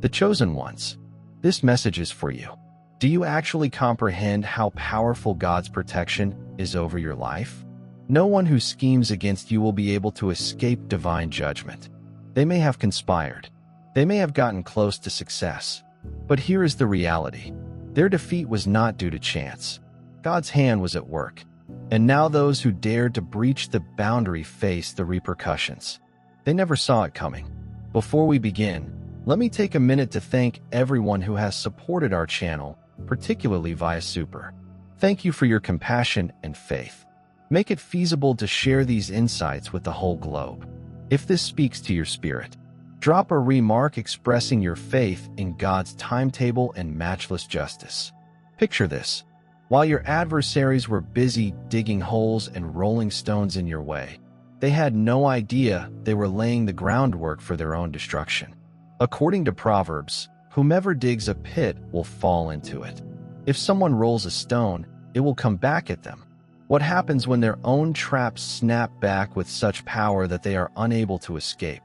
The chosen ones. This message is for you. Do you actually comprehend how powerful God's protection is over your life? No one who schemes against you will be able to escape divine judgment. They may have conspired. They may have gotten close to success. But here is the reality. Their defeat was not due to chance. God's hand was at work. And now those who dared to breach the boundary face the repercussions. They never saw it coming. Before we begin, let me take a minute to thank everyone who has supported our channel, particularly via Super. Thank you for your compassion and faith. Make it feasible to share these insights with the whole globe. If this speaks to your spirit, drop a remark expressing your faith in God's timetable and matchless justice. Picture this. While your adversaries were busy digging holes and rolling stones in your way, they had no idea they were laying the groundwork for their own destruction. According to Proverbs, whomever digs a pit will fall into it. If someone rolls a stone, it will come back at them. What happens when their own traps snap back with such power that they are unable to escape?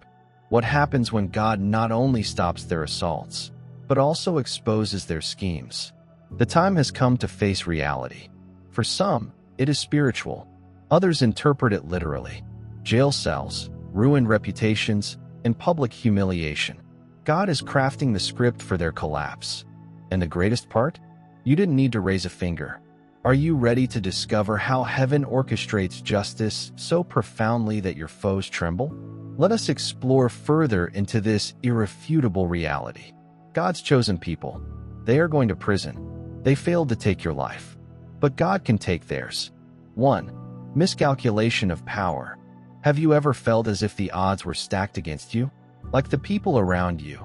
What happens when God not only stops their assaults, but also exposes their schemes? The time has come to face reality. For some, it is spiritual. Others interpret it literally. Jail cells, ruined reputations, and public humiliation. God is crafting the script for their collapse. And the greatest part? You didn't need to raise a finger. Are you ready to discover how heaven orchestrates justice so profoundly that your foes tremble? Let us explore further into this irrefutable reality. God's chosen people. They are going to prison. They failed to take your life. But God can take theirs. 1. Miscalculation of power. Have you ever felt as if the odds were stacked against you? Like the people around you,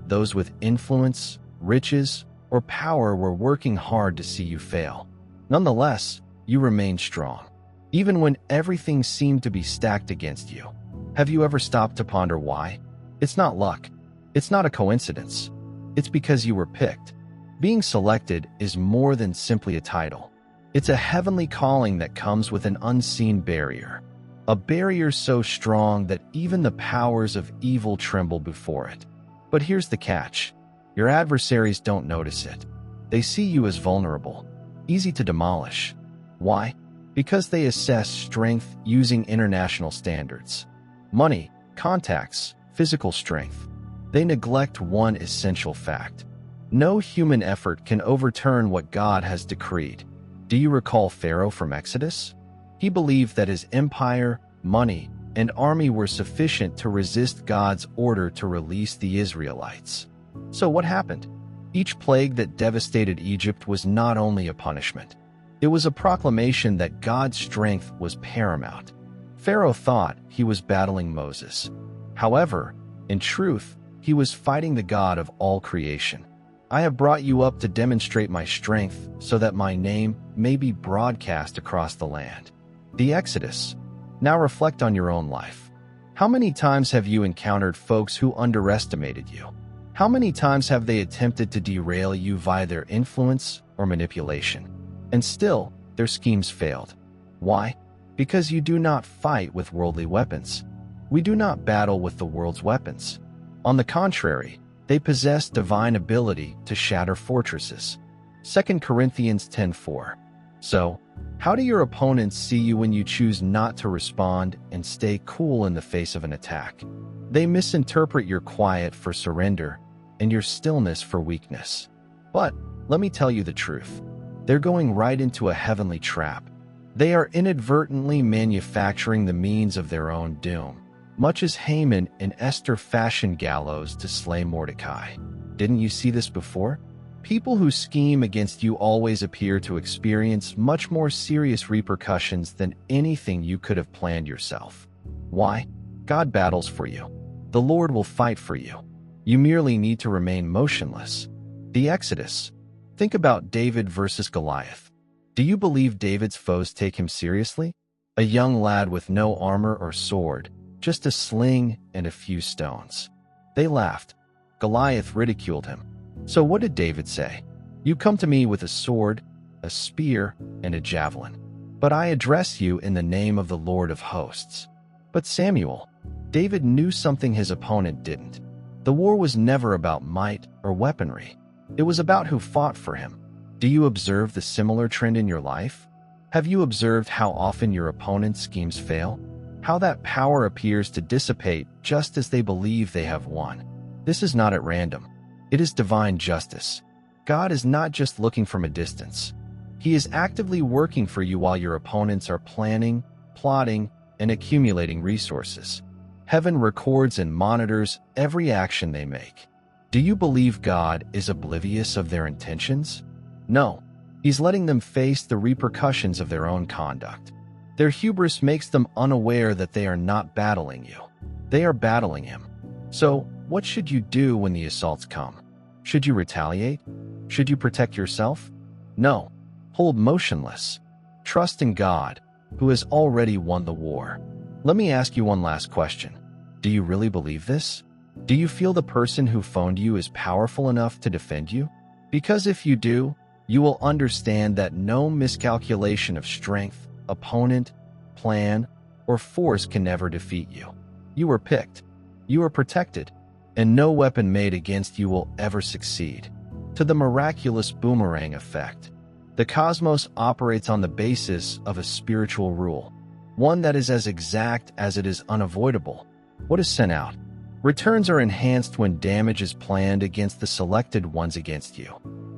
those with influence, riches, or power were working hard to see you fail. Nonetheless, you remained strong, even when everything seemed to be stacked against you. Have you ever stopped to ponder why? It's not luck. It's not a coincidence. It's because you were picked. Being selected is more than simply a title. It's a heavenly calling that comes with an unseen barrier. A barrier so strong that even the powers of evil tremble before it. But here's the catch. Your adversaries don't notice it. They see you as vulnerable, easy to demolish. Why? Because they assess strength using international standards. Money, contacts, physical strength. They neglect one essential fact. No human effort can overturn what God has decreed. Do you recall Pharaoh from Exodus? He believed that his empire, money, and army were sufficient to resist God's order to release the Israelites. So what happened? Each plague that devastated Egypt was not only a punishment. It was a proclamation that God's strength was paramount. Pharaoh thought he was battling Moses. However, in truth, he was fighting the God of all creation. I have brought you up to demonstrate my strength so that my name may be broadcast across the land. The Exodus. Now reflect on your own life. How many times have you encountered folks who underestimated you? How many times have they attempted to derail you via their influence or manipulation? And still, their schemes failed. Why? Because you do not fight with worldly weapons. We do not battle with the world's weapons. On the contrary, they possess divine ability to shatter fortresses. 2 Corinthians 10:4. So, how do your opponents see you when you choose not to respond and stay cool in the face of an attack? They misinterpret your quiet for surrender and your stillness for weakness. But let me tell you the truth. They're going right into a heavenly trap. They are inadvertently manufacturing the means of their own doom, much as Haman and Esther fashioned gallows to slay Mordecai. Didn't you see this before? People who scheme against you always appear to experience much more serious repercussions than anything you could have planned yourself. Why? God battles for you. The Lord will fight for you. You merely need to remain motionless. The Exodus. Think about David versus Goliath. Do you believe David's foes take him seriously? A young lad with no armor or sword, just a sling and a few stones. They laughed. Goliath ridiculed him. So what did David say? You come to me with a sword, a spear, and a javelin. But I address you in the name of the Lord of hosts. But Samuel, David knew something his opponent didn't. The war was never about might or weaponry. It was about who fought for him. Do you observe the similar trend in your life? Have you observed how often your opponent's schemes fail? How that power appears to dissipate just as they believe they have won? This is not at random. It is divine justice. God is not just looking from a distance. He is actively working for you while your opponents are planning, plotting, and accumulating resources. Heaven records and monitors every action they make. Do you believe God is oblivious of their intentions? No. He's letting them face the repercussions of their own conduct. Their hubris makes them unaware that they are not battling you. They are battling him. So, what should you do when the assaults come? Should you retaliate? Should you protect yourself? No. Hold motionless. Trust in God, who has already won the war. Let me ask you one last question. Do you really believe this? Do you feel the person who phoned you is powerful enough to defend you? Because if you do, you will understand that no miscalculation of strength, opponent, plan, or force can ever defeat you. You were picked. You are protected. And no weapon made against you will ever succeed. To the miraculous boomerang effect. The cosmos operates on the basis of a spiritual rule, one that is as exact as it is unavoidable. What is sent out? Returns are enhanced when damage is planned against the selected ones against you.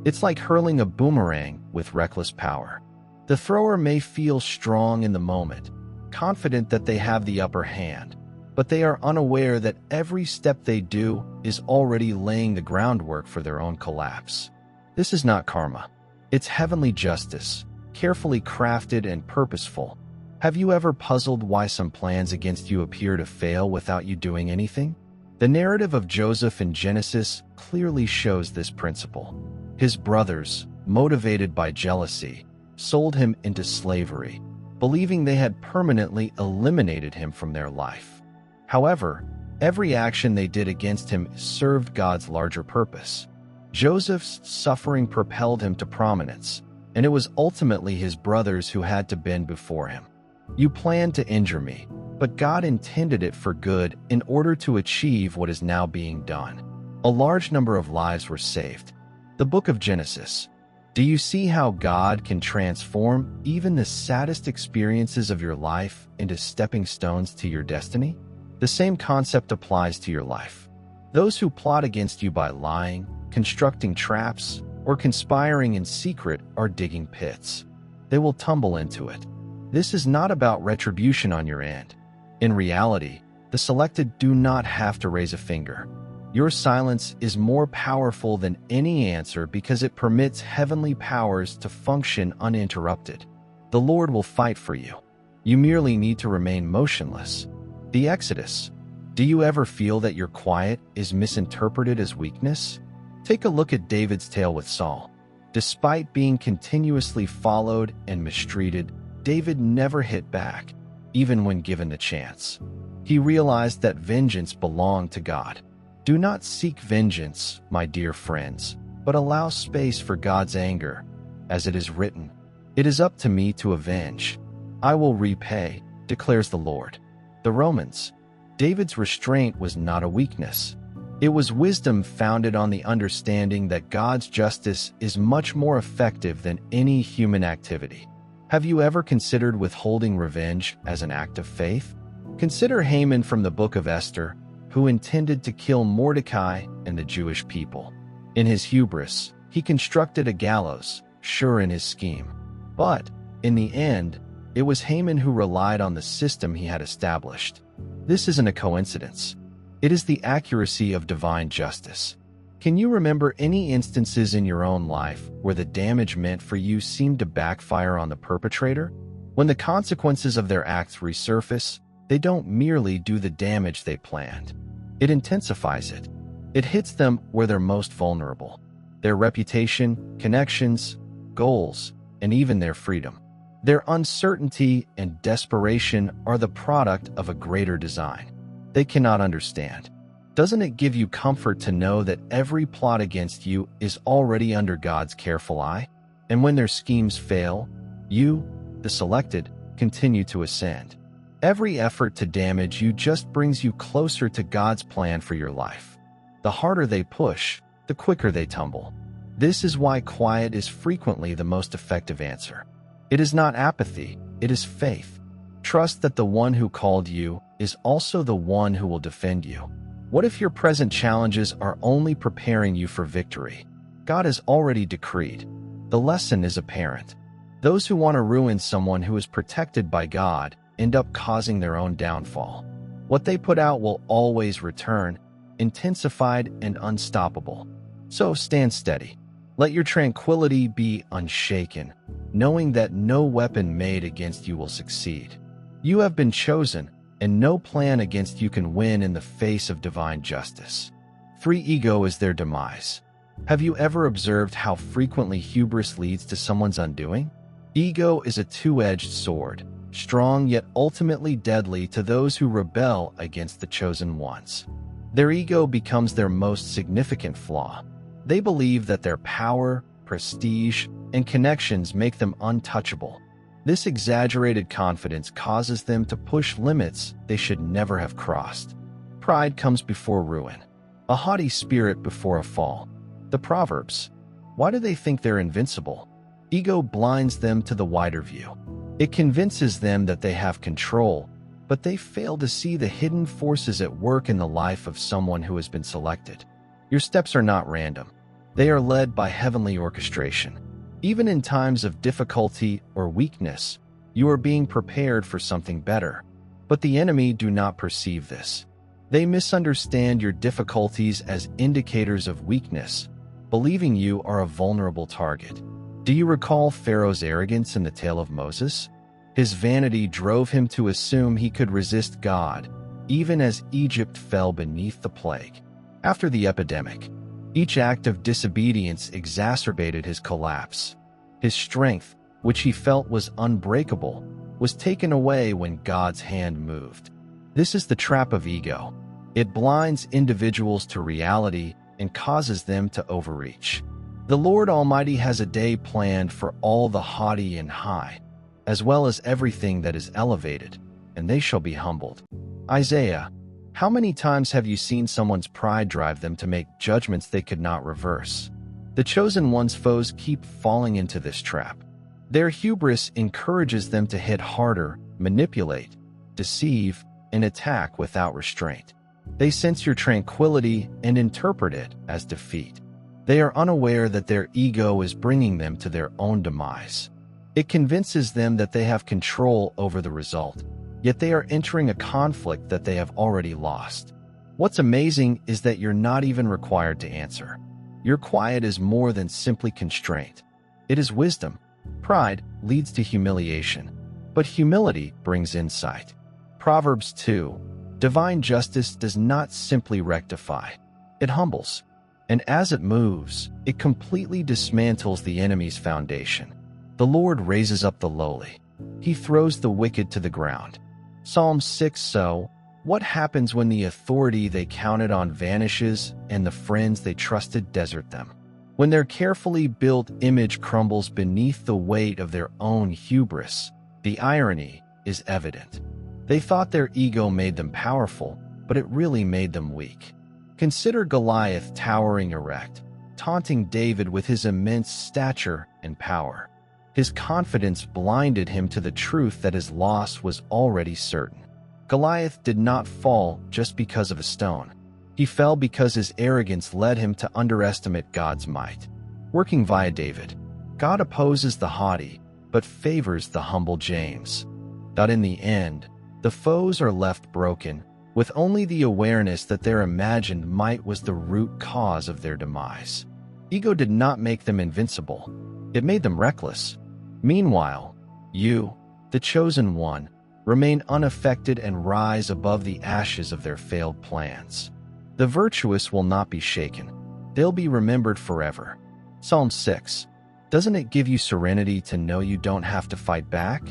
It's like hurling a boomerang with reckless power. The thrower may feel strong in the moment, confident that they have the upper hand, but they are unaware that every step they do is already laying the groundwork for their own collapse. This is not karma. It's heavenly justice, carefully crafted and purposeful. Have you ever puzzled why some plans against you appear to fail without you doing anything? The narrative of Joseph in Genesis clearly shows this principle. His brothers, motivated by jealousy, sold him into slavery, believing they had permanently eliminated him from their life. However, every action they did against him served God's larger purpose. Joseph's suffering propelled him to prominence, and it was ultimately his brothers who had to bend before him. You planned to injure me, but God intended it for good in order to achieve what is now being done. A large number of lives were saved. The book of Genesis. Do you see how God can transform even the saddest experiences of your life into stepping stones to your destiny? The same concept applies to your life. Those who plot against you by lying, constructing traps, or conspiring in secret are digging pits. They will tumble into it. This is not about retribution on your end. In reality, the selected do not have to raise a finger. Your silence is more powerful than any answer because it permits heavenly powers to function uninterrupted. The Lord will fight for you. You merely need to remain motionless. The Exodus. Do you ever feel that your quiet is misinterpreted as weakness? Take a look at David's tale with Saul. Despite being continuously followed and mistreated, David never hit back, even when given the chance. He realized that vengeance belonged to God. Do not seek vengeance, my dear friends, but allow space for God's anger. As it is written, "It is up to me to avenge. I will repay," declares the Lord. The Romans. David's restraint was not a weakness. It was wisdom founded on the understanding that God's justice is much more effective than any human activity. Have you ever considered withholding revenge as an act of faith? Consider Haman from the book of Esther, who intended to kill Mordecai and the Jewish people. In his hubris, he constructed a gallows, sure in his scheme. But, in the end, it was Haman who relied on the system he had established. This isn't a coincidence. It is the accuracy of divine justice. Can you remember any instances in your own life where the damage meant for you seemed to backfire on the perpetrator? When the consequences of their acts resurface, they don't merely do the damage they planned. It intensifies it. It hits them where they're most vulnerable. Their reputation, connections, goals, and even their freedom. Their uncertainty and desperation are the product of a greater design. They cannot understand. Doesn't it give you comfort to know that every plot against you is already under God's careful eye? And when their schemes fail, you, the selected, continue to ascend. Every effort to damage you just brings you closer to God's plan for your life. The harder they push, the quicker they tumble. This is why quiet is frequently the most effective answer. It is not apathy, it is faith. Trust that the one who called you is also the one who will defend you. What if your present challenges are only preparing you for victory? God has already decreed. The lesson is apparent. Those who want to ruin someone who is protected by God end up causing their own downfall. What they put out will always return, intensified and unstoppable. So stand steady. Let your tranquility be unshaken, knowing that no weapon made against you will succeed. You have been chosen, and no plan against you can win in the face of divine justice. 3. Ego is their demise. Have you ever observed how frequently hubris leads to someone's undoing? Ego is a two-edged sword, strong yet ultimately deadly to those who rebel against the chosen ones. Their ego becomes their most significant flaw. They believe that their power, prestige, and connections make them untouchable. This exaggerated confidence causes them to push limits they should never have crossed. Pride comes before ruin, a haughty spirit before a fall. The Proverbs. Why do they think they're invincible? Ego blinds them to the wider view. It convinces them that they have control, but they fail to see the hidden forces at work in the life of someone who has been selected. Your steps are not random. They are led by heavenly orchestration. Even in times of difficulty or weakness, you are being prepared for something better. But the enemy do not perceive this. They misunderstand your difficulties as indicators of weakness, believing you are a vulnerable target. Do you recall Pharaoh's arrogance in the tale of Moses? His vanity drove him to assume he could resist God, even as Egypt fell beneath the plague. After the epidemic, each act of disobedience exacerbated his collapse. His strength, which he felt was unbreakable, was taken away when God's hand moved. This is the trap of ego. It blinds individuals to reality and causes them to overreach. The Lord Almighty has a day planned for all the haughty and high, as well as everything that is elevated, and they shall be humbled. Isaiah. How many times have you seen someone's pride drive them to make judgments they could not reverse? The chosen one's foes keep falling into this trap. Their hubris encourages them to hit harder, manipulate, deceive, and attack without restraint. They sense your tranquility and interpret it as defeat. They are unaware that their ego is bringing them to their own demise. It convinces them that they have control over the result, yet they are entering a conflict that they have already lost. What's amazing is that you're not even required to answer. Your quiet is more than simply constraint. It is wisdom. Pride leads to humiliation, but humility brings insight. Proverbs 2. Divine justice does not simply rectify. It humbles. And as it moves, it completely dismantles the enemy's foundation. The Lord raises up the lowly. He throws the wicked to the ground. Psalm 6. So, what happens when the authority they counted on vanishes and the friends they trusted desert them? When their carefully built image crumbles beneath the weight of their own hubris, the irony is evident. They thought their ego made them powerful, but it really made them weak. Consider Goliath towering erect, taunting David with his immense stature and power. His confidence blinded him to the truth that his loss was already certain. Goliath did not fall just because of a stone. He fell because his arrogance led him to underestimate God's might. Working via David, God opposes the haughty, but favors the humble James. But in the end, the foes are left broken, with only the awareness that their imagined might was the root cause of their demise. Ego did not make them invincible. It made them reckless. Meanwhile, you, the chosen one, remain unaffected and rise above the ashes of their failed plans. The virtuous will not be shaken. They'll be remembered forever. Psalm 6. Doesn't it give you serenity to know you don't have to fight back?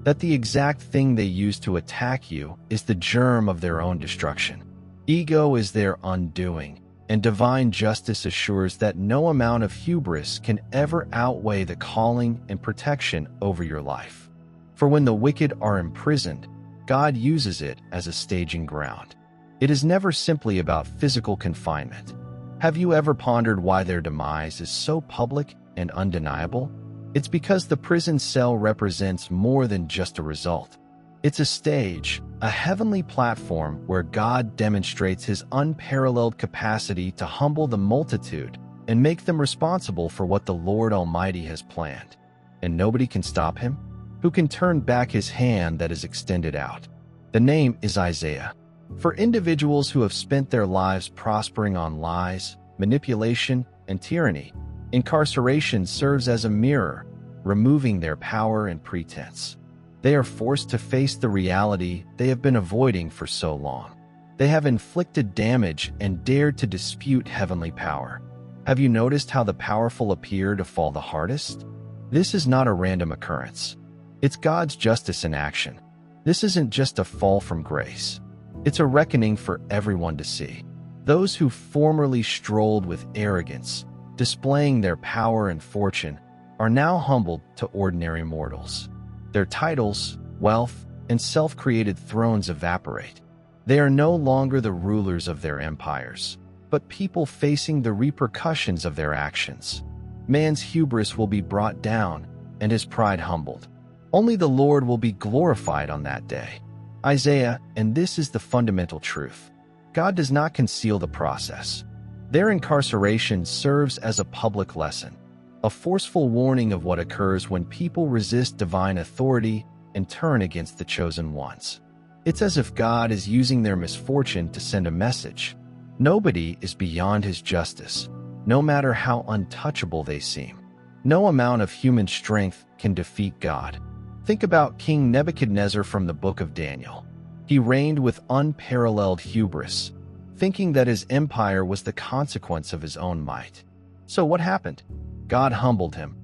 That the exact thing they use to attack you is the germ of their own destruction. Ego is their undoing, and divine justice assures that no amount of hubris can ever outweigh the calling and protection over your life. For when the wicked are imprisoned, God uses it as a staging ground. It is never simply about physical confinement. Have you ever pondered why their demise is so public and undeniable? It's because the prison cell represents more than just a result. It's a stage, a heavenly platform where God demonstrates his unparalleled capacity to humble the multitude and make them responsible for what the Lord Almighty has planned. And nobody can stop him? Who can turn back his hand that is extended out? The name is Isaiah. For individuals who have spent their lives prospering on lies, manipulation, and tyranny, incarceration serves as a mirror, removing their power and pretense. They are forced to face the reality they have been avoiding for so long. They have inflicted damage and dared to dispute heavenly power. Have you noticed how the powerful appear to fall the hardest? This is not a random occurrence. It's God's justice in action. This isn't just a fall from grace. It's a reckoning for everyone to see. Those who formerly strolled with arrogance, displaying their power and fortune, are now humbled to ordinary mortals. Their titles, wealth, and self-created thrones evaporate. They are no longer the rulers of their empires, but people facing the repercussions of their actions. Man's hubris will be brought down and his pride humbled. Only the Lord will be glorified on that day. Isaiah, and this is the fundamental truth. God does not conceal the process. Their incarceration serves as a public lesson, a forceful warning of what occurs when people resist divine authority and turn against the chosen ones. It's as if God is using their misfortune to send a message. Nobody is beyond his justice, no matter how untouchable they seem. No amount of human strength can defeat God. Think about King Nebuchadnezzar from the book of Daniel. He reigned with unparalleled hubris, thinking that his empire was the consequence of his own might. So what happened? God humbled him,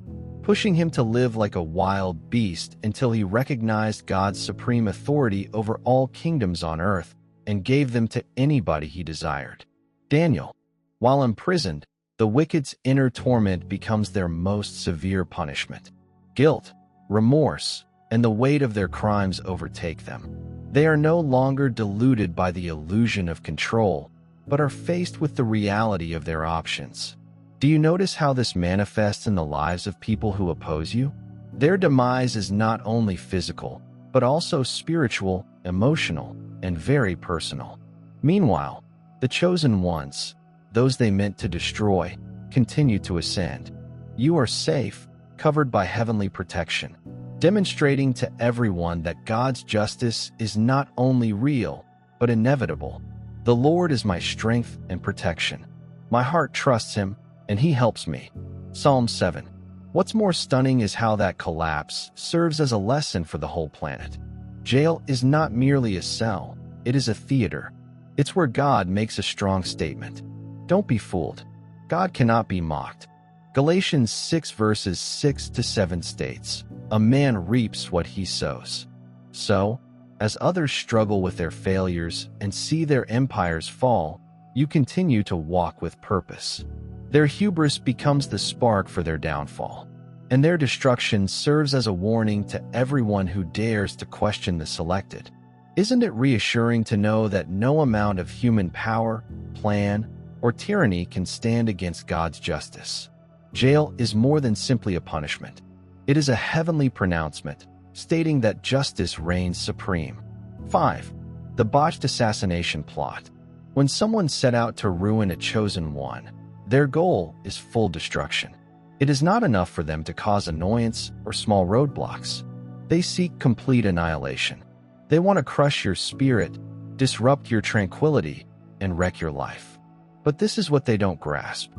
pushing him to live like a wild beast until he recognized God's supreme authority over all kingdoms on earth and gave them to anybody he desired. Daniel, while imprisoned, the wicked's inner torment becomes their most severe punishment. Guilt, remorse, and the weight of their crimes overtake them. They are no longer deluded by the illusion of control, but are faced with the reality of their options. Do you notice how this manifests in the lives of people who oppose you? Their demise is not only physical, but also spiritual, emotional, and very personal. Meanwhile, the chosen ones, those they meant to destroy, continue to ascend. You are safe, covered by heavenly protection, demonstrating to everyone that God's justice is not only real, but inevitable. The Lord is my strength and protection. My heart trusts him, and he helps me. Psalm 7. What's more stunning is how that collapse serves as a lesson for the whole planet. Jail is not merely a cell, it is a theater. It's where God makes a strong statement. Don't be fooled. God cannot be mocked. Galatians 6 verses 6 to 7 states, "A man reaps what he sows." So, as others struggle with their failures and see their empires fall, you continue to walk with purpose. Their hubris becomes the spark for their downfall, and their destruction serves as a warning to everyone who dares to question the selected. Isn't it reassuring to know that no amount of human power, plan, or tyranny can stand against God's justice? Jail is more than simply a punishment. It is a heavenly pronouncement, stating that justice reigns supreme. 5. The botched assassination plot. When someone set out to ruin a chosen one, their goal is full destruction. It is not enough for them to cause annoyance or small roadblocks. They seek complete annihilation. They want to crush your spirit, disrupt your tranquility, and wreck your life. But this is what they don't grasp.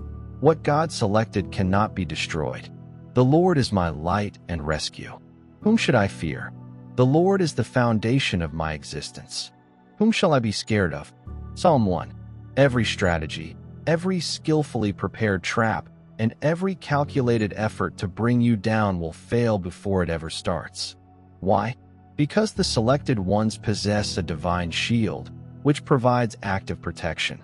What God selected cannot be destroyed. The Lord is my light and rescue. Whom should I fear? The Lord is the foundation of my existence. Whom shall I be scared of? Psalm 1. Every strategy, every skillfully prepared trap, and every calculated effort to bring you down will fail before it ever starts. Why? Because the selected ones possess a divine shield, which provides active protection.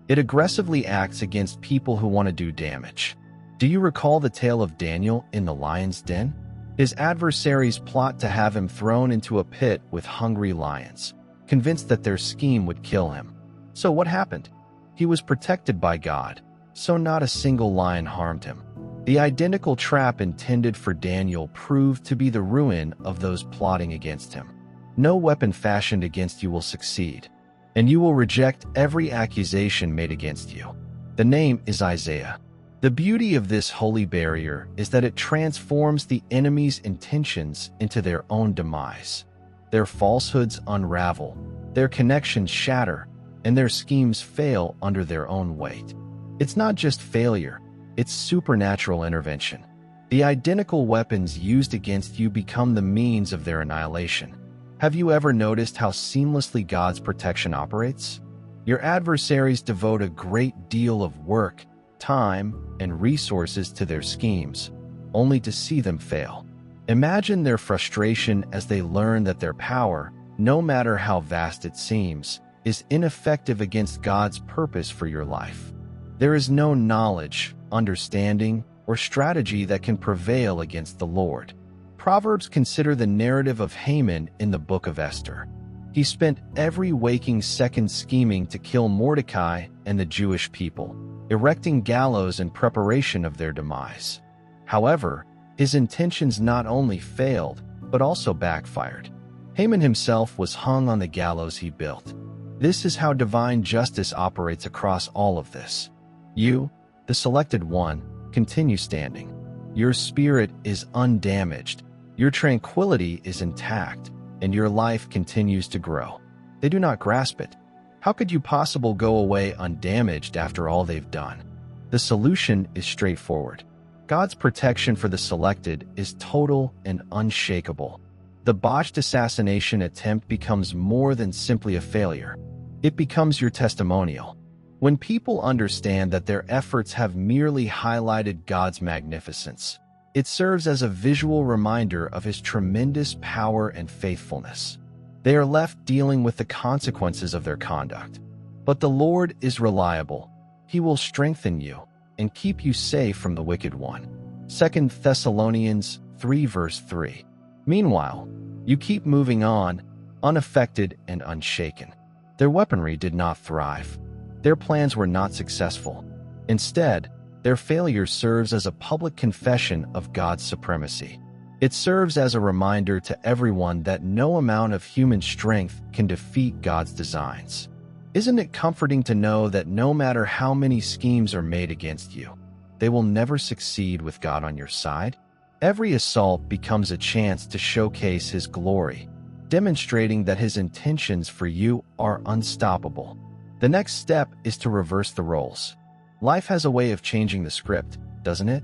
It aggressively acts against people who want to do damage. Do you recall the tale of Daniel in the lion's den? His adversaries plot to have him thrown into a pit with hungry lions, convinced that their scheme would kill him. So what happened? He was protected by God, so not a single lion harmed him. The identical trap intended for Daniel proved to be the ruin of those plotting against him. No weapon fashioned against you will succeed, and you will reject every accusation made against you. The name is Isaiah. The beauty of this holy barrier is that it transforms the enemy's intentions into their own demise. Their falsehoods unravel, their connections shatter, and their schemes fail under their own weight. It's not just failure, it's supernatural intervention. The identical weapons used against you become the means of their annihilation. Have you ever noticed how seamlessly God's protection operates? Your adversaries devote a great deal of work, time, and resources to their schemes, only to see them fail. Imagine their frustration as they learn that their power, no matter how vast it seems, is ineffective against God's purpose for your life. There is no knowledge, understanding, or strategy that can prevail against the Lord. Proverbs consider the narrative of Haman in the book of Esther. He spent every waking second scheming to kill Mordecai and the Jewish people, erecting gallows in preparation of their demise. However, his intentions not only failed, but also backfired. Haman himself was hung on the gallows he built. This is how divine justice operates across all of this. You, the selected one, continue standing. Your spirit is undamaged, your tranquility is intact, and your life continues to grow. They do not grasp it. How could you possibly go away undamaged after all they've done? The solution is straightforward. God's protection for the selected is total and unshakable. The botched assassination attempt becomes more than simply a failure. It becomes your testimonial. When people understand that their efforts have merely highlighted God's magnificence, it serves as a visual reminder of His tremendous power and faithfulness. They are left dealing with the consequences of their conduct. But the Lord is reliable. He will strengthen you and keep you safe from the wicked one. 2 Thessalonians 3 verse 3. Meanwhile, you keep moving on, unaffected and unshaken. Their weaponry did not thrive. Their plans were not successful. Instead, their failure serves as a public confession of God's supremacy. It serves as a reminder to everyone that no amount of human strength can defeat God's designs. Isn't it comforting to know that no matter how many schemes are made against you, they will never succeed with God on your side? Every assault becomes a chance to showcase His glory, demonstrating that His intentions for you are unstoppable. The next step is to reverse the roles. Life has a way of changing the script, doesn't it?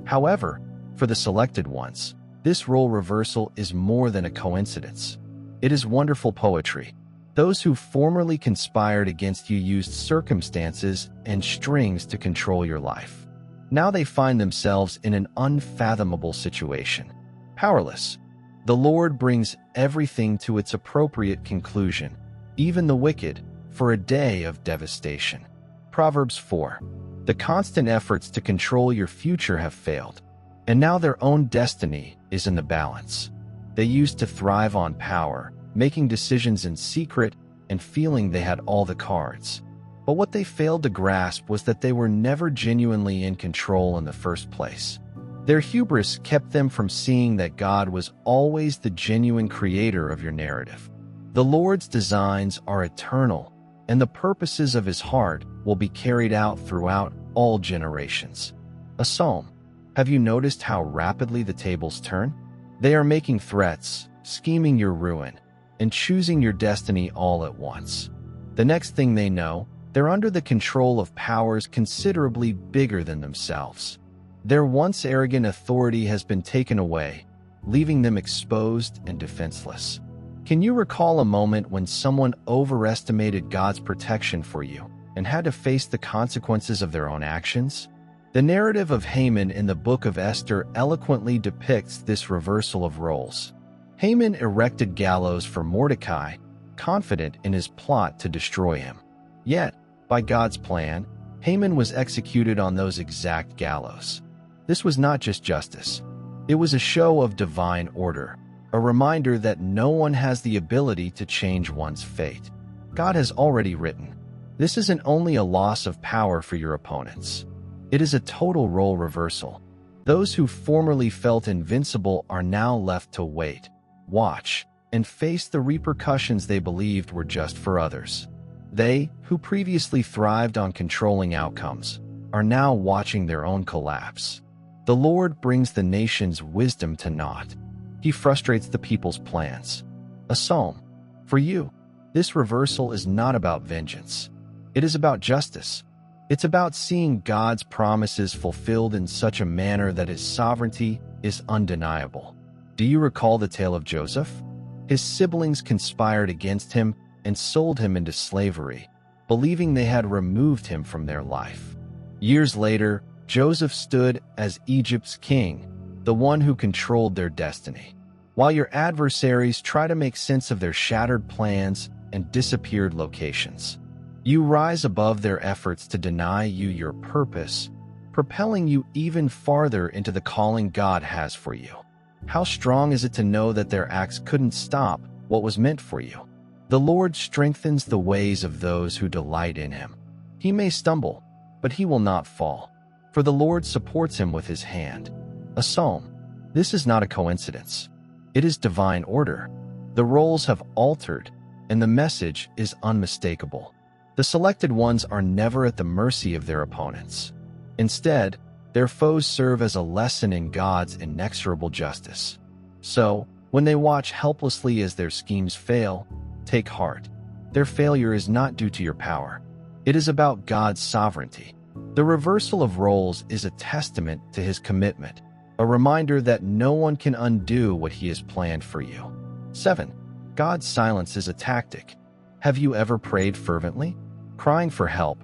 However, for the selected ones, this role reversal is more than a coincidence. It is wonderful poetry. Those who formerly conspired against you used circumstances and strings to control your life. Now they find themselves in an unfathomable situation. Powerless. The Lord brings everything to its appropriate conclusion, even the wicked, for a day of devastation. Proverbs 4. The constant efforts to control your future have failed, and now their own destiny is in the balance. They used to thrive on power, making decisions in secret and feeling they had all the cards. But what they failed to grasp was that they were never genuinely in control in the first place. Their hubris kept them from seeing that God was always the genuine creator of your narrative. The Lord's designs are eternal, and the purposes of His heart will be carried out throughout all generations. A psalm. Have you noticed how rapidly the tables turn? They are making threats, scheming your ruin, and choosing your destiny all at once. The next thing they know, they're under the control of powers considerably bigger than themselves. Their once arrogant authority has been taken away, leaving them exposed and defenseless. Can you recall a moment when someone overestimated God's protection for you and had to face the consequences of their own actions? The narrative of Haman in the book of Esther eloquently depicts this reversal of roles. Haman erected gallows for Mordecai, confident in his plot to destroy him. Yet, by God's plan, Haman was executed on those exact gallows. This was not just justice. It was a show of divine order, a reminder that no one has the ability to change one's fate. God has already written, This isn't only a loss of power for your opponents. It is a total role reversal. Those who formerly felt invincible are now left to wait, watch, and face the repercussions they believed were just for others. They, who previously thrived on controlling outcomes, are now watching their own collapse. The Lord brings the nation's wisdom to naught. He frustrates the people's plans. A psalm. For you, this reversal is not about vengeance. It is about justice. It's about seeing God's promises fulfilled in such a manner that his sovereignty is undeniable. Do you recall the tale of Joseph? His siblings conspired against him and sold him into slavery, believing they had removed him from their life. Years later, Joseph stood as Egypt's king, the one who controlled their destiny. While your adversaries try to make sense of their shattered plans and disappeared locations, you rise above their efforts to deny you your purpose, propelling you even farther into the calling God has for you. How strong is it to know that their acts couldn't stop what was meant for you? The Lord strengthens the ways of those who delight in him. He may stumble, but he will not fall, for the Lord supports him with his hand. A psalm. This is not a coincidence. It is divine order. The roles have altered, and the message is unmistakable. The selected ones are never at the mercy of their opponents. Instead, their foes serve as a lesson in God's inexorable justice. So, when they watch helplessly as their schemes fail, take heart. Their failure is not due to your power. It is about God's sovereignty. The reversal of roles is a testament to his commitment, a reminder that no one can undo what he has planned for you. 7. God's silence is a tactic. Have you ever prayed fervently, crying for help,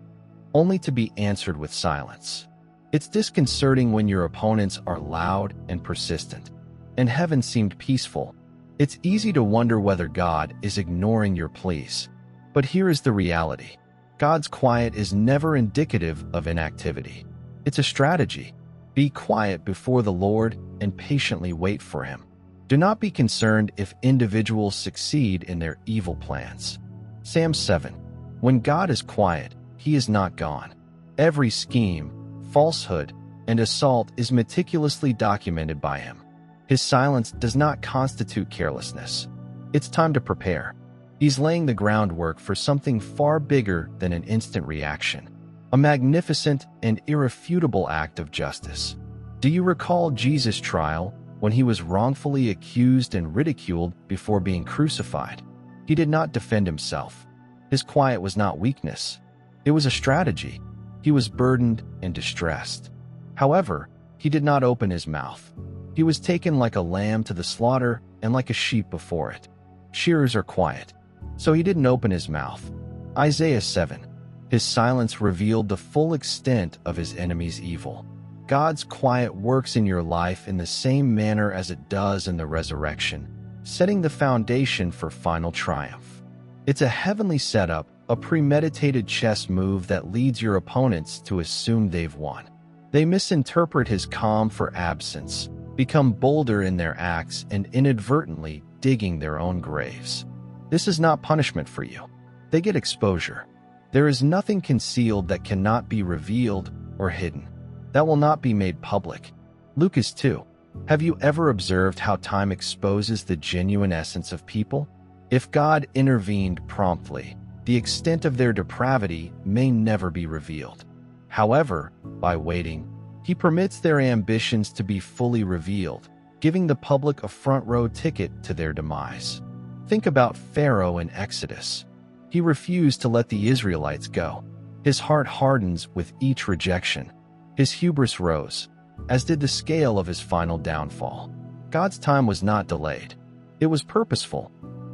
only to be answered with silence? It's disconcerting when your opponents are loud and persistent, and heaven seemed peaceful. It's easy to wonder whether God is ignoring your pleas. But here is the reality. God's quiet is never indicative of inactivity. It's a strategy. Be quiet before the Lord and patiently wait for him. Do not be concerned if individuals succeed in their evil plans. Psalm 7. When God is quiet, he is not gone. Every scheme, falsehood, and assault is meticulously documented by him. His silence does not constitute carelessness. It's time to prepare. He's laying the groundwork for something far bigger than an instant reaction, a magnificent and irrefutable act of justice. Do you recall Jesus' trial when he was wrongfully accused and ridiculed before being crucified? He did not defend himself. His quiet was not weakness. It was a strategy. He was burdened and distressed. However, he did not open his mouth. He was taken like a lamb to the slaughter and like a sheep before it. Shearers are quiet, so he didn't open his mouth. Isaiah 7. His silence revealed the full extent of his enemy's evil. God's quiet works in your life in the same manner as it does in the resurrection, setting the foundation for final triumph. It's a heavenly setup, a premeditated chess move that leads your opponents to assume they've won. They misinterpret his calm for absence, become bolder in their acts, and inadvertently digging their own graves. This is not punishment for you. They get exposure. There is nothing concealed that cannot be revealed or hidden, that will not be made public. Luke 2. Have you ever observed how time exposes the genuine essence of people? If God intervened promptly, the extent of their depravity may never be revealed. However, by waiting, he permits their ambitions to be fully revealed, giving the public a front-row ticket to their demise. Think about Pharaoh in Exodus. He refused to let the Israelites go. His heart hardens with each rejection. His hubris rose, as did the scale of his final downfall. God's time was not delayed. It was purposeful.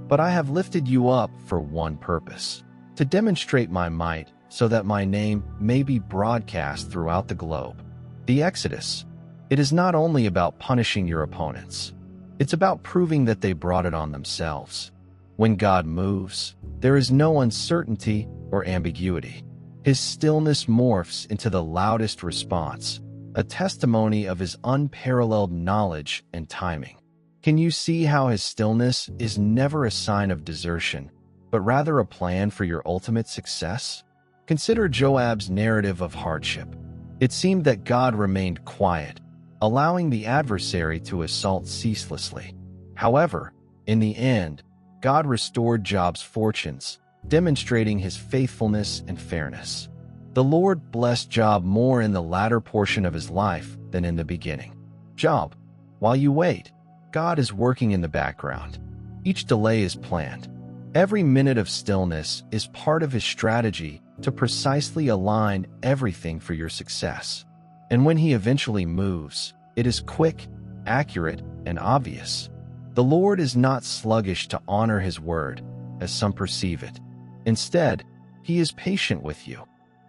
But I have lifted you up for one purpose, to demonstrate my might so that my name may be broadcast throughout the globe. The Exodus. It is not only about punishing your opponents. It's about proving that they brought it on themselves. When God moves, there is no uncertainty or ambiguity. His stillness morphs into the loudest response, a testimony of his unparalleled knowledge and timing. Can you see how his stillness is never a sign of desertion, but rather a plan for your ultimate success? Consider Joab's narrative of hardship. It seemed that God remained quiet, allowing the adversary to assault ceaselessly. However, in the end, God restored Job's fortunes, demonstrating his faithfulness and fairness. The Lord blessed Job more in the latter portion of his life than in the beginning. Job, while you wait, God is working in the background. Each delay is planned. Every minute of stillness is part of his strategy to precisely align everything for your success. And when he eventually moves, it is quick, accurate, and obvious. The Lord is not sluggish to honor his word, as some perceive it. Instead, he is patient with you,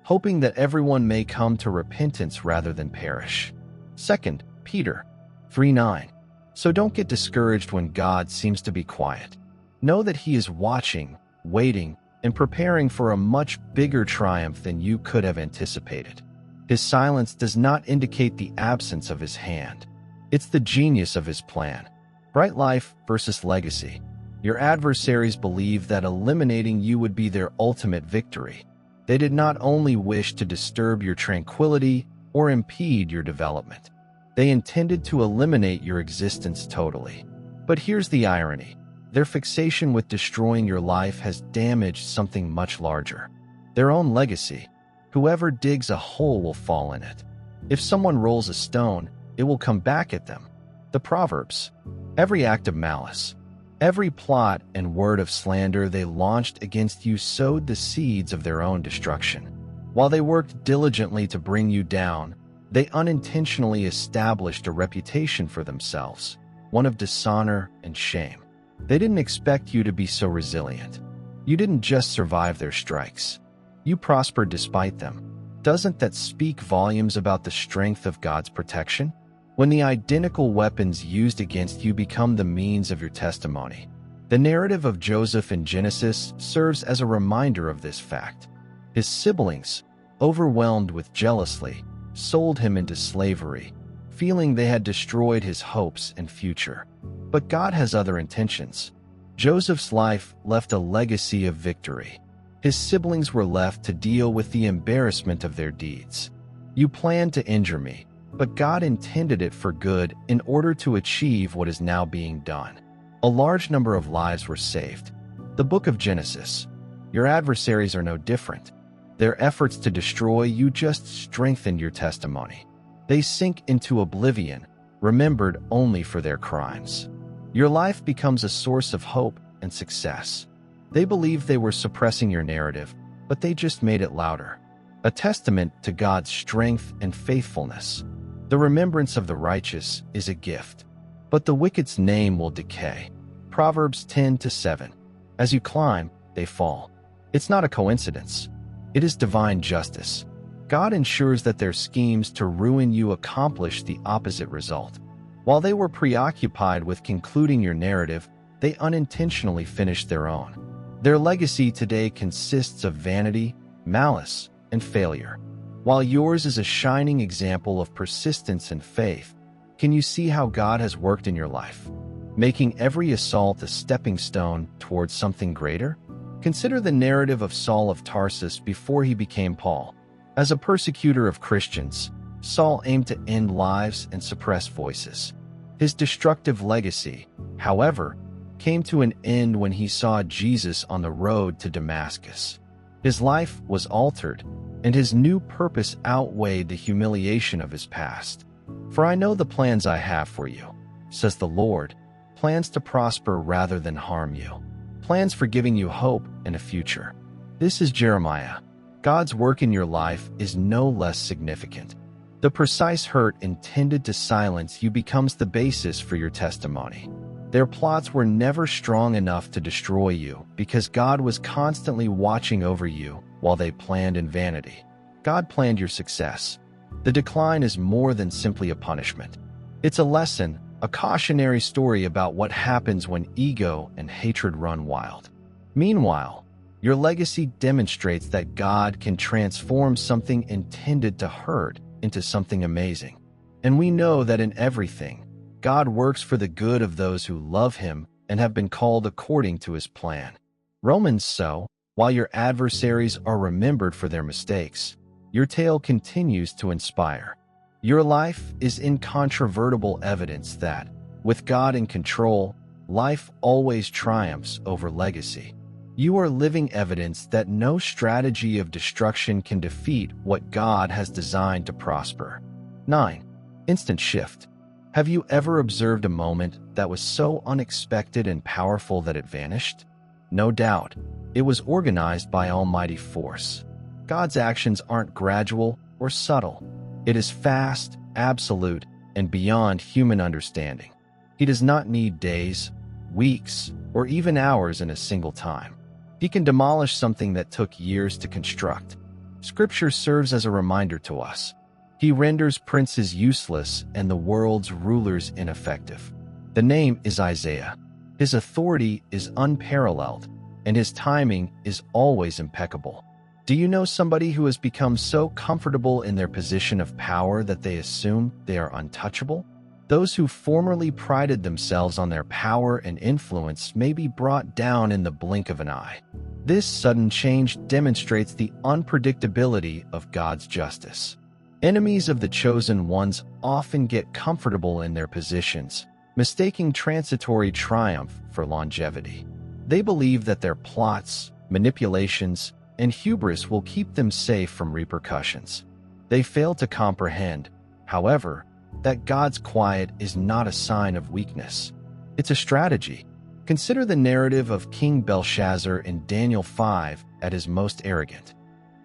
hoping that everyone may come to repentance rather than perish. 2 Peter 3:9. So don't get discouraged when God seems to be quiet. Know that he is watching, waiting, and preparing for a much bigger triumph than you could have anticipated. His silence does not indicate the absence of his hand. It's the genius of his plan. Bright life versus legacy. Your adversaries believe that eliminating you would be their ultimate victory. They did not only wish to disturb your tranquility or impede your development. They intended to eliminate your existence totally. But here's the irony. Their fixation with destroying your life has damaged something much larger. Their own legacy. Whoever digs a hole will fall in it. If someone rolls a stone, it will come back at them. The Proverbs. Every act of malice, every plot and word of slander they launched against you sowed the seeds of their own destruction. While they worked diligently to bring you down, they unintentionally established a reputation for themselves, one of dishonor and shame. They didn't expect you to be so resilient. You didn't just survive their strikes. You prospered despite them. Doesn't that speak volumes about the strength of God's protection? When the identical weapons used against you become the means of your testimony. The narrative of Joseph in Genesis serves as a reminder of this fact. His siblings, overwhelmed with jealousy, sold him into slavery, feeling they had destroyed his hopes and future. But God has other intentions. Joseph's life left a legacy of victory. His siblings were left to deal with the embarrassment of their deeds. You planned to injure me, but God intended it for good in order to achieve what is now being done. A large number of lives were saved. The book of Genesis. Your adversaries are no different. Their efforts to destroy you just strengthened your testimony. They sink into oblivion, remembered only for their crimes. Your life becomes a source of hope and success. They believed they were suppressing your narrative, but they just made it louder. A testament to God's strength and faithfulness. The remembrance of the righteous is a gift, but the wicked's name will decay. Proverbs 10:7. As you climb, they fall. It's not a coincidence. It is divine justice. God ensures that their schemes to ruin you accomplish the opposite result. While they were preoccupied with concluding your narrative, they unintentionally finished their own. Their legacy today consists of vanity, malice, and failure. While yours is a shining example of persistence and faith, can you see how God has worked in your life, making every assault a stepping stone towards something greater? Consider the narrative of Saul of Tarsus before he became Paul. As a persecutor of Christians, Saul aimed to end lives and suppress voices. His destructive legacy, however, came to an end when he saw Jesus on the road to Damascus. His life was altered, and his new purpose outweighed the humiliation of his past. For I know the plans I have for you, says the Lord, plans to prosper rather than harm you, plans for giving you hope and a future. This is Jeremiah. God's work in your life is no less significant. The precise hurt intended to silence you becomes the basis for your testimony. Their plots were never strong enough to destroy you because God was constantly watching over you while they planned in vanity. God planned your success. The decline is more than simply a punishment. It's a lesson, a cautionary story about what happens when ego and hatred run wild. Meanwhile, your legacy demonstrates that God can transform something intended to hurt into something amazing. And we know that in everything, God works for the good of those who love him and have been called according to his plan. Romans. So, While your adversaries are remembered for their mistakes, your tale continues to inspire. Your life is incontrovertible evidence that, with God in control, life always triumphs over legacy. You are living evidence that no strategy of destruction can defeat what God has designed to prosper. 9. Instant shift. Have you ever observed a moment that was so unexpected and powerful that it vanished? No doubt, it was organized by almighty force. God's actions aren't gradual or subtle. It is fast, absolute, and beyond human understanding. He does not need days, weeks, or even hours in a single time. He can demolish something that took years to construct. Scripture serves as a reminder to us. He renders princes useless and the world's rulers ineffective. The name is Isaiah. His authority is unparalleled, and his timing is always impeccable. Do you know somebody who has become so comfortable in their position of power that they assume they are untouchable? Those who formerly prided themselves on their power and influence may be brought down in the blink of an eye. This sudden change demonstrates the unpredictability of God's justice. Enemies of the chosen ones often get comfortable in their positions, mistaking transitory triumph for longevity. They believe that their plots, manipulations, and hubris will keep them safe from repercussions. They fail to comprehend, however, that God's quiet is not a sign of weakness. It's a strategy. Consider the narrative of King Belshazzar in Daniel 5 at his most arrogant.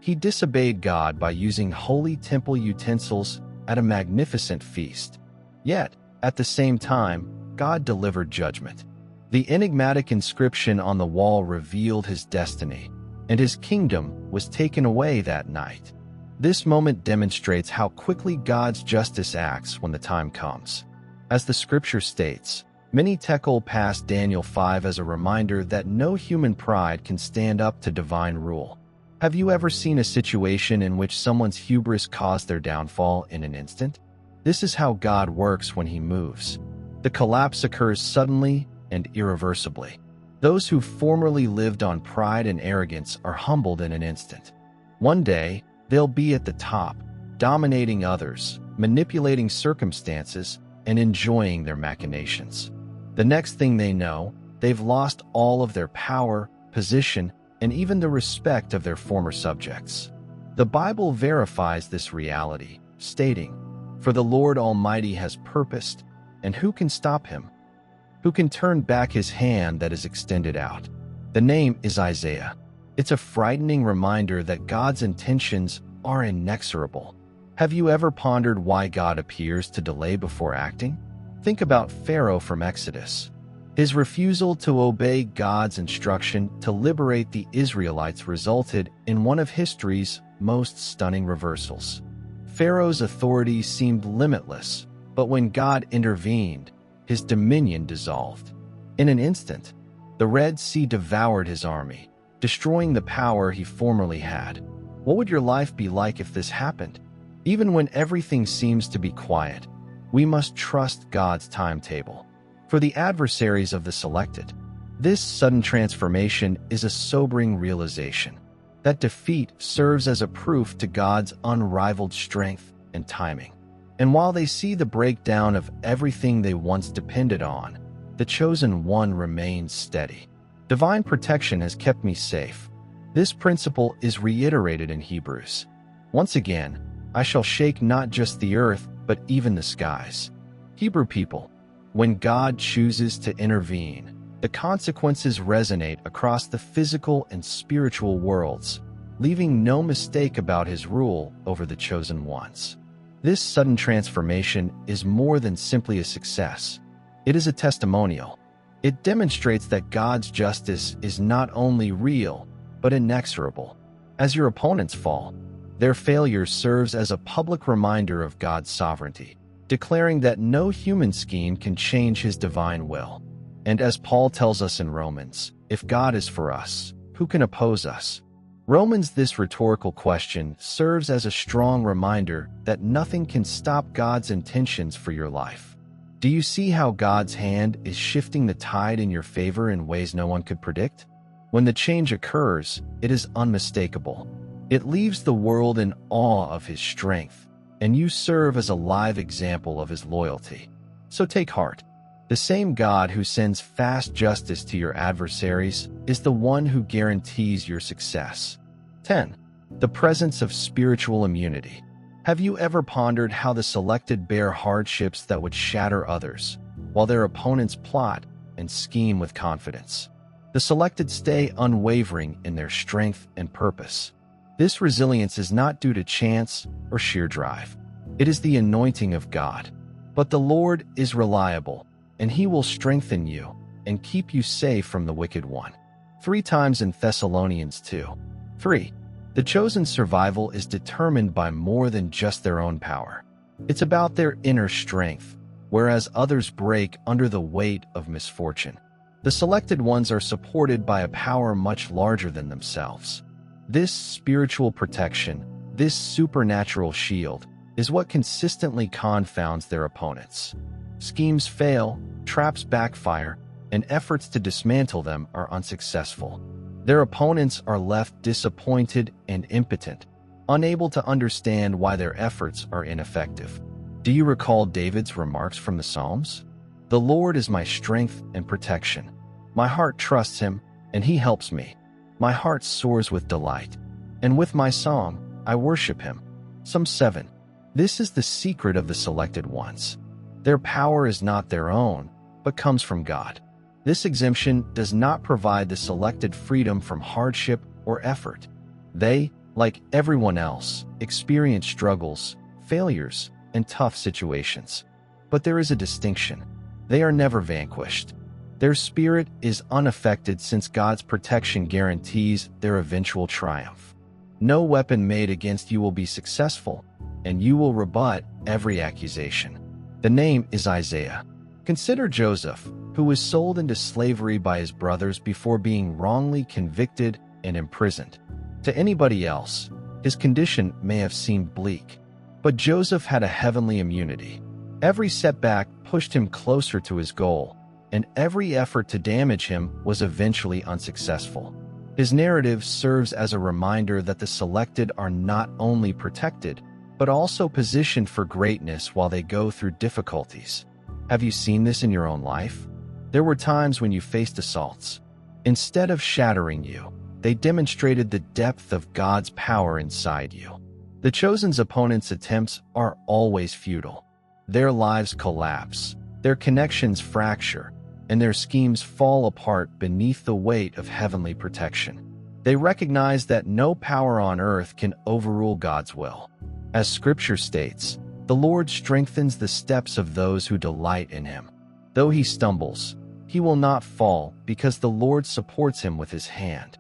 He disobeyed God by using holy temple utensils at a magnificent feast. Yet, at the same time, God delivered judgment. The enigmatic inscription on the wall revealed his destiny, and his kingdom was taken away that night. This moment demonstrates how quickly God's justice acts when the time comes. As the scripture states, many tekel past Daniel 5 as a reminder that no human pride can stand up to divine rule. Have you ever seen a situation in which someone's hubris caused their downfall in an instant? This is how God works when he moves. The collapse occurs suddenly and irreversibly. Those who formerly lived on pride and arrogance are humbled in an instant. One day, they'll be at the top, dominating others, manipulating circumstances, and enjoying their machinations. The next thing they know, they've lost all of their power, position, and even the respect of their former subjects. The Bible verifies this reality, stating, "For the Lord Almighty has purposed, and who can stop him? Who can turn back his hand that is extended out?" The name is Isaiah. It's a frightening reminder that God's intentions are inexorable. Have you ever pondered why God appears to delay before acting? Think about Pharaoh from Exodus. His refusal to obey God's instruction to liberate the Israelites resulted in one of history's most stunning reversals. Pharaoh's authority seemed limitless, but when God intervened, his dominion dissolved. In an instant, the Red Sea devoured his army, destroying the power he formerly had. What would your life be like if this happened? Even when everything seems to be quiet, we must trust God's timetable. For the adversaries of the selected, this sudden transformation is a sobering realization that defeat serves as a proof to God's unrivaled strength and timing. And while they see the breakdown of everything they once depended on, the chosen one remains steady. Divine protection has kept me safe. This principle is reiterated in Hebrews. Once again, I shall shake not just the earth, but even the skies. Hebrew people, when God chooses to intervene, the consequences resonate across the physical and spiritual worlds, leaving no mistake about his rule over the chosen ones. This sudden transformation is more than simply a success. It is a testimonial. It demonstrates that God's justice is not only real, but inexorable. As your opponents fall, their failure serves as a public reminder of God's sovereignty, declaring that no human scheme can change his divine will. And as Paul tells us in Romans, if God is for us, who can oppose us? This rhetorical question serves as a strong reminder that nothing can stop God's intentions for your life. Do you see how God's hand is shifting the tide in your favor in ways no one could predict? When the change occurs, it is unmistakable. It leaves the world in awe of his strength, and you serve as a live example of his loyalty. So take heart. The same God who sends fast justice to your adversaries is the one who guarantees your success. 10. The presence of spiritual immunity. Have you ever pondered how the selected bear hardships that would shatter others, while their opponents plot and scheme with confidence? The selected stay unwavering in their strength and purpose. This resilience is not due to chance or sheer drive. It is the anointing of God. But the Lord is reliable, and he will strengthen you and keep you safe from the wicked one. 3 times in Thessalonians 2. 3. The chosen's survival is determined by more than just their own power. It's about their inner strength, whereas others break under the weight of misfortune. The selected ones are supported by a power much larger than themselves. This spiritual protection, this supernatural shield, is what consistently confounds their opponents. Schemes fail, traps backfire, and efforts to dismantle them are unsuccessful. Their opponents are left disappointed and impotent, unable to understand why their efforts are ineffective. Do you recall David's remarks from the Psalms? The Lord is my strength and protection. My heart trusts him, and he helps me. My heart soars with delight, and with my song I worship him. Psalm 7. This is the secret of the selected ones. Their power is not their own, but comes from God. This exemption does not provide the selected freedom from hardship or effort. They, like everyone else, experience struggles, failures, and tough situations. But there is a distinction. They are never vanquished. Their spirit is unaffected since God's protection guarantees their eventual triumph. No weapon made against you will be successful, and you will rebut every accusation. The name is Isaiah. Consider Joseph, who was sold into slavery by his brothers before being wrongly convicted and imprisoned. To anybody else, his condition may have seemed bleak, but Joseph had a heavenly immunity. Every setback pushed him closer to his goal, and every effort to damage him was eventually unsuccessful. His narrative serves as a reminder that the selected are not only protected, but also positioned for greatness while they go through difficulties. Have you seen this in your own life? There were times when you faced assaults. Instead of shattering you, they demonstrated the depth of God's power inside you. The chosen's opponents' attempts are always futile. Their lives collapse, their connections fracture, and their schemes fall apart beneath the weight of heavenly protection. They recognize that no power on earth can overrule God's will. As Scripture states, the Lord strengthens the steps of those who delight in him. Though he stumbles, he will not fall because the Lord supports him with his hand.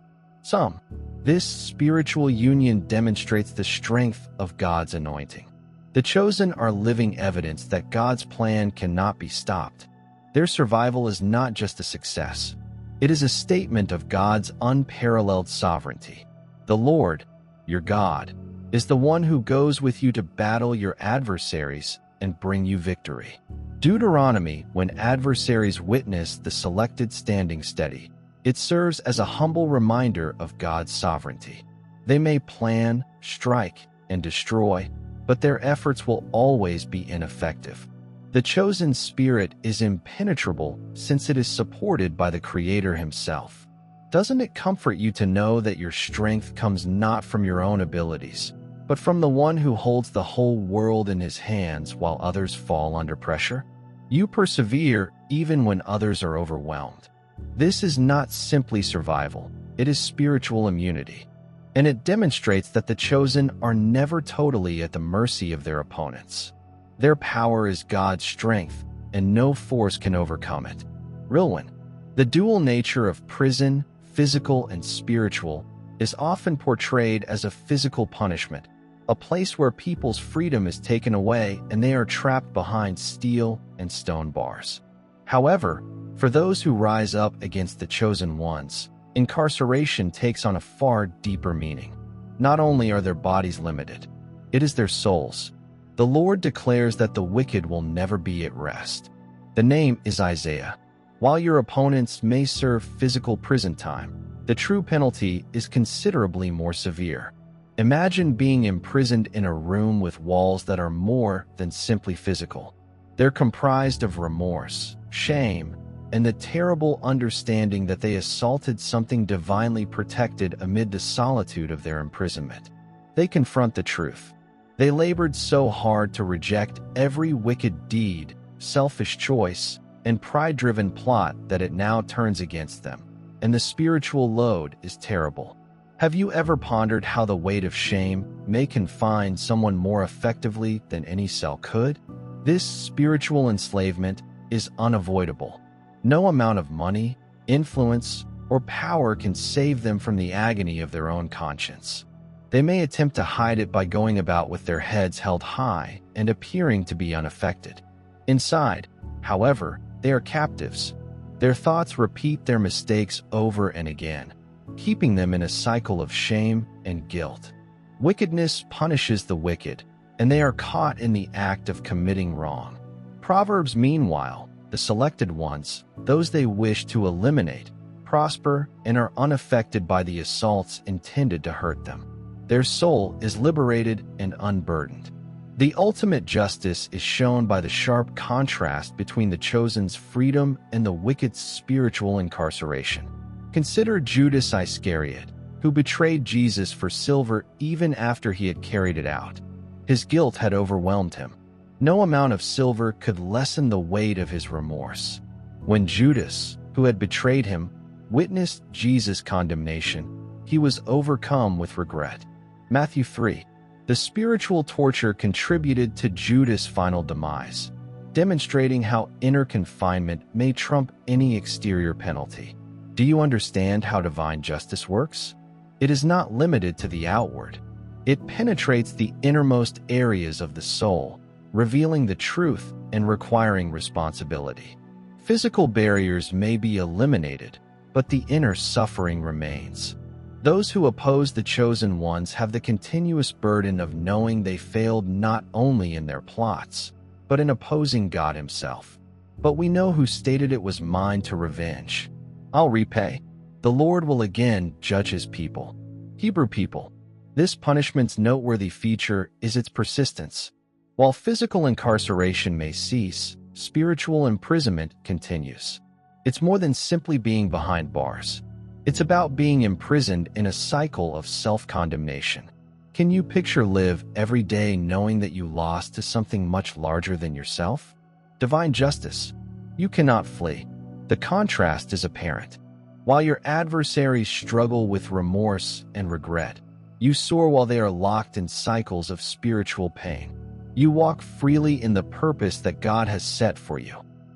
This spiritual union demonstrates the strength of God's anointing. The chosen are living evidence that God's plan cannot be stopped. Their survival is not just a success. It is a statement of God's unparalleled sovereignty. The Lord, your God, is the one who goes with you to battle your adversaries and bring you victory. Deuteronomy, when adversaries witness the selected standing steady, it serves as a humble reminder of God's sovereignty. They may plan, strike, and destroy, but their efforts will always be ineffective. The chosen spirit is impenetrable since it is supported by the Creator himself. Doesn't it comfort you to know that your strength comes not from your own abilities, but from the one who holds the whole world in his hands while others fall under pressure? You persevere even when others are overwhelmed. This is not simply survival, it is spiritual immunity. And it demonstrates that the chosen are never totally at the mercy of their opponents. Their power is God's strength, and no force can overcome it. Rilwin. The dual nature of prison, physical and spiritual, is often portrayed as a physical punishment, a place where people's freedom is taken away and they are trapped behind steel and stone bars. However, for those who rise up against the chosen ones, incarceration takes on a far deeper meaning. Not only are their bodies limited, it is their souls. The Lord declares that the wicked will never be at rest. The name is Isaiah. While your opponents may serve physical prison time, The true penalty is considerably more severe. Imagine being imprisoned in a room with walls that are more than simply physical. They're comprised of remorse, shame, and the terrible understanding that they assaulted something divinely protected amid the solitude of their imprisonment. They confront the truth. They labored so hard to reject every wicked deed, selfish choice, and pride-driven plot that it now turns against them. And the spiritual load is terrible. Have you ever pondered how the weight of shame may confine someone more effectively than any cell could? This spiritual enslavement is unavoidable. No amount of money, influence, or power can save them from the agony of their own conscience. They may attempt to hide it by going about with their heads held high and appearing to be unaffected. Inside, however, they are captives. Their thoughts repeat their mistakes over and again, keeping them in a cycle of shame and guilt. Wickedness punishes the wicked, and they are caught in the act of committing wrong. Proverbs, meanwhile, the selected ones, those they wish to eliminate, prosper and are unaffected by the assaults intended to hurt them. Their soul is liberated and unburdened. The ultimate justice is shown by the sharp contrast between the chosen's freedom and the wicked's spiritual incarceration. Consider Judas Iscariot, who betrayed Jesus for silver even after he had carried it out. His guilt had overwhelmed him. No amount of silver could lessen the weight of his remorse. When Judas, who had betrayed him, witnessed Jesus' condemnation, he was overcome with regret. Matthew 3. The spiritual torture contributed to Judas' final demise, demonstrating how inner confinement may trump any exterior penalty. Do you understand how divine justice works? It is not limited to the outward. It penetrates the innermost areas of the soul, revealing the truth and requiring responsibility. Physical barriers may be eliminated, but the inner suffering remains. Those who oppose the chosen ones have the continuous burden of knowing they failed not only in their plots, but in opposing God himself. But we know who stated it was mine to revenge. I'll repay. The Lord will again judge his people. Hebrew people. This punishment's noteworthy feature is its persistence. While physical incarceration may cease, spiritual imprisonment continues. It's more than simply being behind bars. It's about being imprisoned in a cycle of self-condemnation. Can you live every day knowing that you lost to something much larger than yourself? Divine justice. You cannot flee. The contrast is apparent. While your adversaries struggle with remorse and regret, you soar while they are locked in cycles of spiritual pain. You walk freely in the purpose that God has set for you.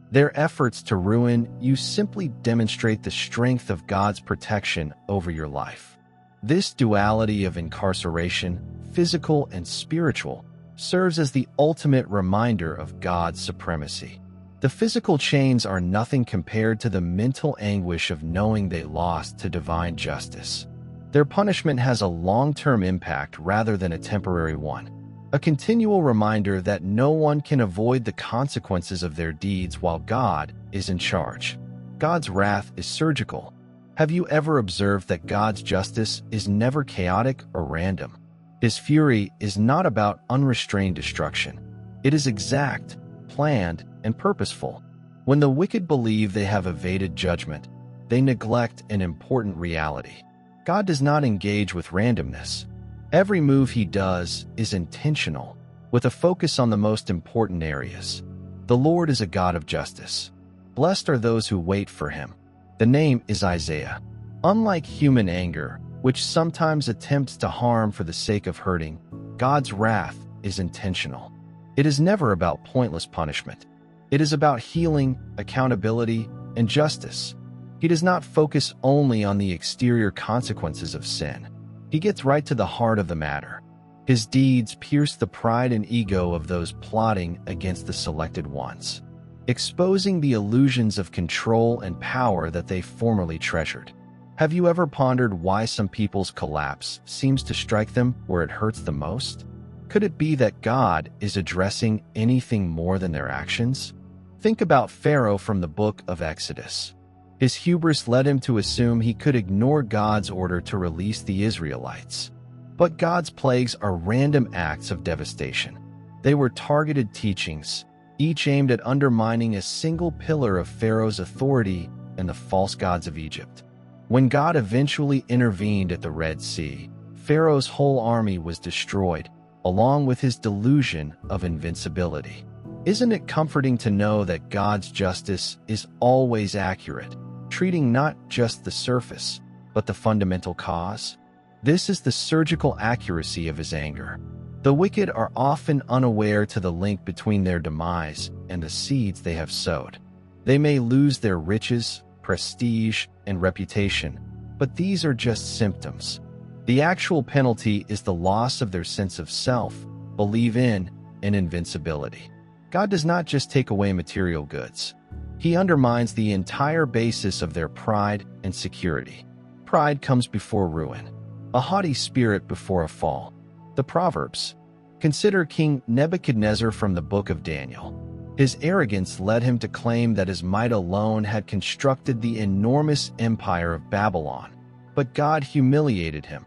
Their efforts to ruin you simply demonstrate the strength of God's protection over your life. This duality of incarceration, physical and spiritual, serves as the ultimate reminder of God's supremacy. The physical chains are nothing compared to the mental anguish of knowing they lost to divine justice. Their punishment has a long-term impact rather than a temporary one. A continual reminder that no one can avoid the consequences of their deeds while God is in charge. God's wrath is surgical. Have you ever observed that God's justice is never chaotic or random? His fury is not about unrestrained destruction. It is exact, planned, and purposeful. When the wicked believe they have evaded judgment, they neglect an important reality. God does not engage with randomness. Every move he does is intentional, with a focus on the most important areas. The Lord is a God of justice. Blessed are those who wait for him. The name is Isaiah. Unlike human anger, which sometimes attempts to harm for the sake of hurting, God's wrath is intentional. It is never about pointless punishment. It is about healing, accountability, and justice. He does not focus only on the exterior consequences of sin. He gets right to the heart of the matter. His deeds pierce the pride and ego of those plotting against the selected ones, exposing the illusions of control and power that they formerly treasured. Have you ever pondered why some people's collapse seems to strike them where it hurts the most? Could it be that God is addressing anything more than their actions? Think about Pharaoh from the book of Exodus. His hubris led him to assume he could ignore God's order to release the Israelites. But God's plagues are random acts of devastation. They were targeted teachings, each aimed at undermining a single pillar of Pharaoh's authority and the false gods of Egypt. When God eventually intervened at the Red Sea, Pharaoh's whole army was destroyed, along with his delusion of invincibility. Isn't it comforting to know that God's justice is always accurate, treating not just the surface, but the fundamental cause? This is the surgical accuracy of his anger. The wicked are often unaware to the link between their demise and the seeds they have sowed. They may lose their riches, prestige, and reputation, but these are just symptoms. The actual penalty is the loss of their sense of self, belief in, and invincibility. God does not just take away material goods. He undermines the entire basis of their pride and security. Pride comes before ruin, a haughty spirit before a fall. The Proverbs. Consider King Nebuchadnezzar from the book of Daniel. His arrogance led him to claim that his might alone had constructed the enormous empire of Babylon. But God humiliated him,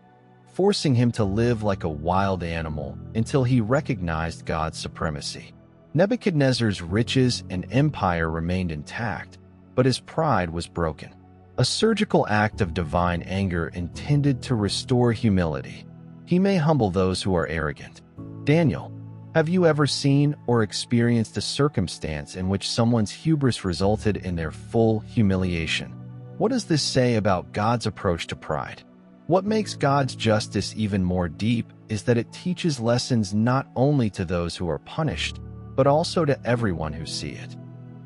forcing him to live like a wild animal until he recognized God's supremacy. Nebuchadnezzar's riches and empire remained intact, but his pride was broken. A surgical act of divine anger intended to restore humility. He may humble those who are arrogant. Daniel, have you ever seen or experienced a circumstance in which someone's hubris resulted in their full humiliation? What does this say about God's approach to pride? What makes God's justice even more deep is that it teaches lessons not only to those who are punished, but also to everyone who see it.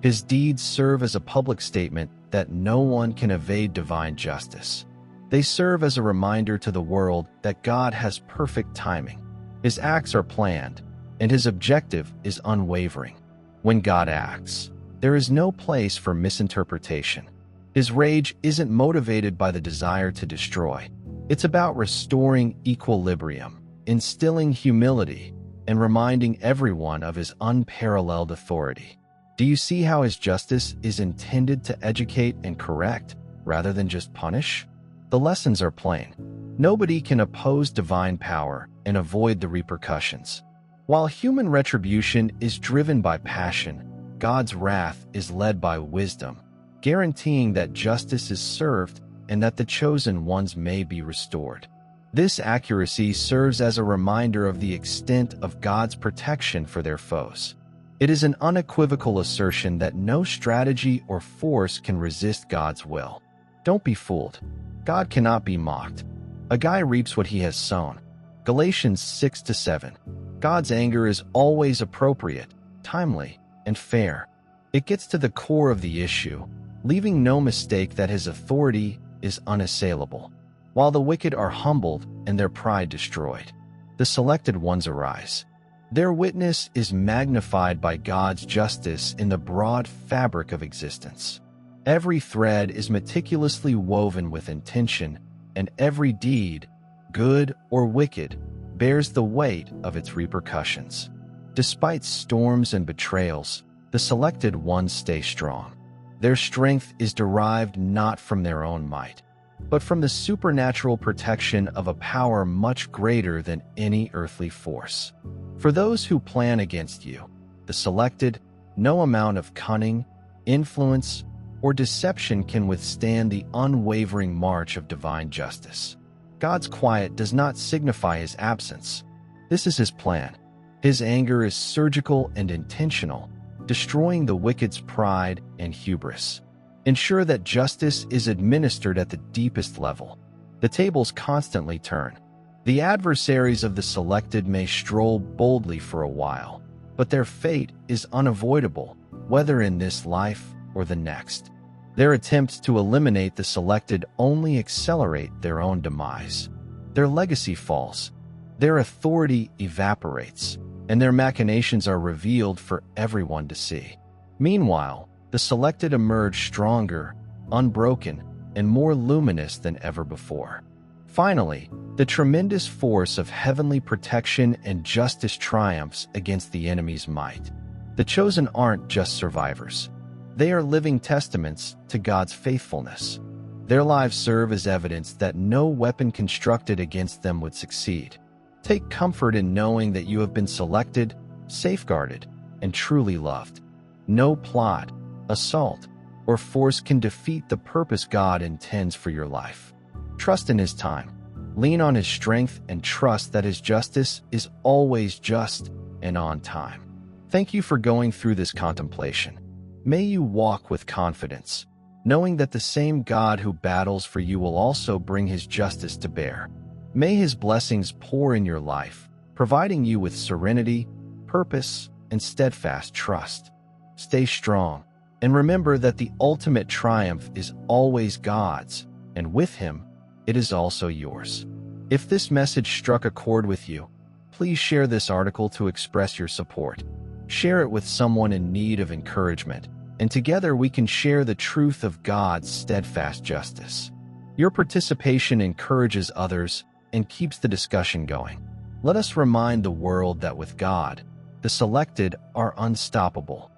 His deeds serve as a public statement that no one can evade divine justice. They serve as a reminder to the world that God has perfect timing. His acts are planned, and his objective is unwavering. When God acts, there is no place for misinterpretation. His rage isn't motivated by the desire to destroy. It's about restoring equilibrium, instilling humility, and reminding everyone of his unparalleled authority. Do you see how his justice is intended to educate and correct, rather than just punish? The lessons are plain. Nobody can oppose divine power and avoid the repercussions. While human retribution is driven by passion, God's wrath is led by wisdom, guaranteeing that justice is served and that the chosen ones may be restored. This accuracy serves as a reminder of the extent of God's protection for their foes. It is an unequivocal assertion that no strategy or force can resist God's will. Don't be fooled. God cannot be mocked. A guy reaps what he has sown. Galatians 6-7. God's anger is always appropriate, timely, and fair. It gets to the core of the issue, leaving no mistake that his authority is unassailable. While the wicked are humbled and their pride destroyed, the selected ones arise. Their witness is magnified by God's justice in the broad fabric of existence. Every thread is meticulously woven with intention, and every deed, good or wicked, bears the weight of its repercussions. Despite storms and betrayals, the selected ones stay strong. Their strength is derived not from their own might, but from the supernatural protection of a power much greater than any earthly force. For those who plan against you, the selected, no amount of cunning, influence, or deception can withstand the unwavering march of divine justice. God's quiet does not signify his absence. This is his plan. His anger is surgical and intentional, destroying the wicked's pride and hubris. Ensure that justice is administered at the deepest level. The tables constantly turn. The adversaries of the selected may stroll boldly for a while, but their fate is unavoidable, whether in this life or the next. Their attempts to eliminate the selected only accelerate their own demise. Their legacy falls, their authority evaporates, and their machinations are revealed for everyone to see. Meanwhile, the selected emerge stronger, unbroken, and more luminous than ever before. Finally, the tremendous force of heavenly protection and justice triumphs against the enemy's might. The chosen aren't just survivors. They are living testaments to God's faithfulness. Their lives serve as evidence that no weapon constructed against them would succeed. Take comfort in knowing that you have been selected, safeguarded, and truly loved. No plot, assault, or force can defeat the purpose God intends for your life. Trust in His time. Lean on His strength and trust that His justice is always just and on time. Thank you for going through this contemplation. May you walk with confidence, knowing that the same God who battles for you will also bring His justice to bear. May His blessings pour in your life, providing you with serenity, purpose, and steadfast trust. Stay strong, and remember that the ultimate triumph is always God's, and with Him, it is also yours. If this message struck a chord with you, please share this article to express your support. Share it with someone in need of encouragement, and together we can share the truth of God's steadfast justice. Your participation encourages others and keeps the discussion going. Let us remind the world that with God, the selected are unstoppable.